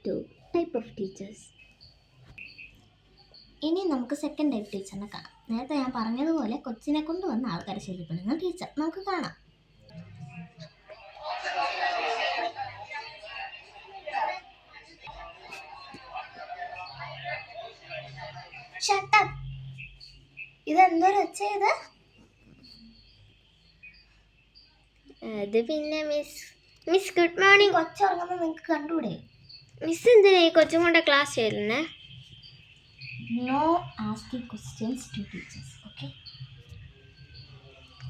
To type of teachers. ഇനി നമുക്ക് second type ടീച്ചറിനെ കാണാം. നേരത്തെ ഞാൻ പറഞ്ഞതുപോലെ കൊച്ചിനെ കൊണ്ടുവന്ന ആൾക്കാരെ ശല്യപ്പെടുന്ന ടീച്ചർ നമുക്ക് കാണാം. ഇതെന്തൊരു ഒച്ച ഇത്? അത് പിന്നെ മിസ് ഗുഡ് മോർണിംഗ്. കൊച്ചുറങ്ങുന്നത് നിങ്ങൾക്ക് കണ്ടൂടെ? മിസ് എന്തിനാ ഈ കൊച്ചും കൊണ്ട് ക്ലാസ് ചെയ്യുന്നേ? No asking questions to teachers. Okay,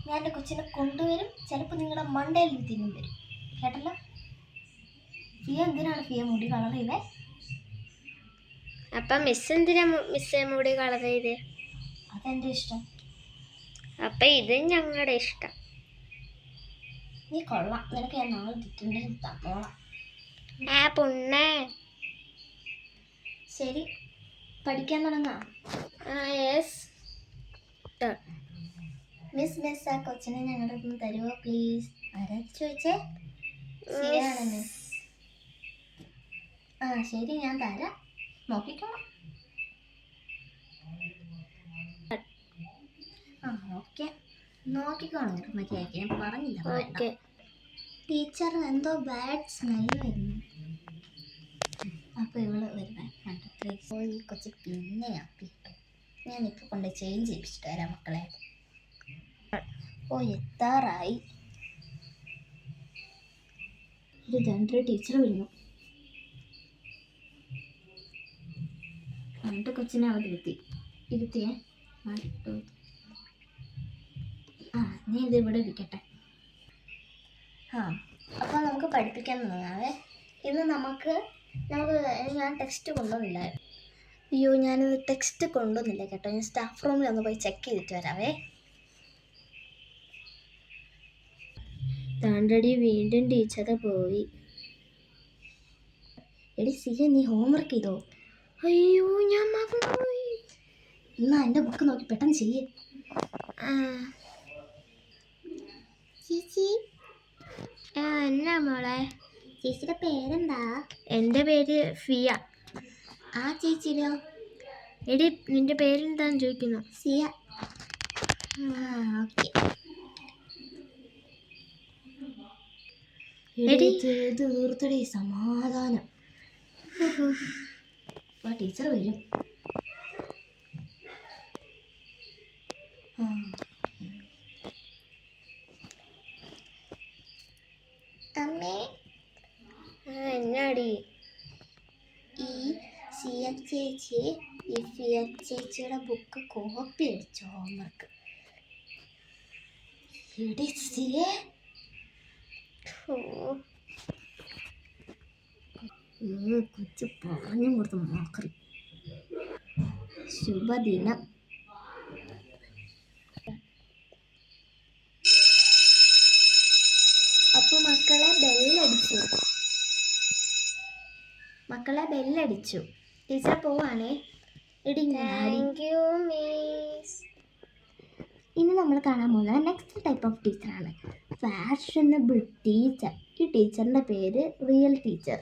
ഞാൻ എൻ്റെ കൊച്ചിനെ കൊണ്ടുവരും. ചിലപ്പോൾ നിങ്ങളുടെ മണ്ടയിൽ തിന്നും വരും. കേട്ടല്ലോ? ഫിയ എന്തിനാണ് ഫിയ മുടി കളർ ചെയ്തേ? അപ്പം മിസ് എന്തിനാ മിസ് മുടി കളർ ചെയ്തേ? അതെൻ്റെ ഇഷ്ടം. അപ്പം ഇത് ഞങ്ങളുടെ ഇഷ്ടം. നീ കൊള്ളാം. നിനക്ക് ഞാൻ നാളെ തിറ്റേണ്ടി തന്നോളാം. പൊണ്ണേ. ശരി, പഠിക്കാൻ തുടങ്ങാം. യെസ്. മിസ് ആ കൊച്ചിനെ ഞങ്ങളുടെ ഒന്ന് തരുമോ പ്ലീസ്? ആരാ ചോദിച്ചേ? ശരിയാണ് മിസ്. ശരി, ഞാൻ തരാം. നോക്കിക്കോളാം. ഓക്കെ, നോക്കിക്കോളാം. മര്യാദയ്ക്ക് ഞാൻ പറഞ്ഞില്ല. ഓക്കെ. ടീച്ചർ എന്തോ ബാഡ് സ്മെല്ല് വരുന്നു. അപ്പോൾ ഇവള് വരുന്നേ കണ്ടിട്ട് ഈ കൊച്ചു പിന്നെ ആക്കിയിട്ടു. ഞാനിപ്പോൾ കൊണ്ട് ചേഞ്ച് ചെയ്യിപ്പിച്ചിട്ട് വരാം മക്കളെ. എത്താറായി. ഒരു 2 ടീച്ചർ വരുന്നു. 2 കൊച്ചിനെ അവിടെ ഇരുത്തിയേ. നീ ഇത് ഇവിടെ ഇരിക്കട്ടെ. അപ്പോൾ നമുക്ക് പഠിപ്പിക്കാൻ തുടങ്ങാവേ. ഇന്ന് ഞാൻ ടെക്സ്റ്റ് കൊണ്ടുവന്നില്ല. അയ്യോ, ഞാനിത് ടെക്സ്റ്റ് കൊണ്ടുവന്നില്ല കേട്ടോ. ഞാൻ സ്റ്റാഫ് റൂമിൽ ഒന്ന് പോയി ചെക്ക് ചെയ്തിട്ട് വരാവേ. താണ്ടടി വീണ്ടും ടീച്ചർ പോയി. എടി സിയ, നീ ഹോംവർക്ക് ചെയ്തോ? അയ്യോ, ഞാൻ മറന്നുപോയി. എന്നാ എൻ്റെ ബുക്ക് നോക്കി പെട്ടെന്ന് ചെയ്യേ. ചേച്ചി. എന്നാ മോളെ? ചേച്ചിയുടെ പേരെന്താ? എൻ്റെ പേര് ഫിയ. ആ ചേച്ചിയോ? എടി, നിന്റെ പേരെന്താന്ന് ചോദിക്കുന്നു. സിയ. ഓക്കെ. തീർത്തടി സമാധാനം. ടീച്ചർ വരും. അമ്മേ. എന്നാടി? ഈ സിയ ചേച്ചി ഈ ഫിയ ചേച്ചിയുടെ ബുക്ക് കോപ്പി അടിച്ചു ഹോംവർക്ക്. എടി സിയെ, കൊച്ചു പറഞ്ഞു കൊടുത്ത് മാക്കറി. ശുഭദിനം. അപ്പോൾ മക്കളെ ബെല്ലടിച്ചു. ടീച്ചർ പോവാണേ. ഇനി നമ്മൾ കാണാൻ പോകുന്നത് നെക്സ്റ്റ് ടൈപ്പ് ഓഫ് ടീച്ചറാണ്, ഫാഷനബിൾ ടീച്ചർ. ഈ ടീച്ചറിൻ്റെ പേര് റിയൽ ടീച്ചർ.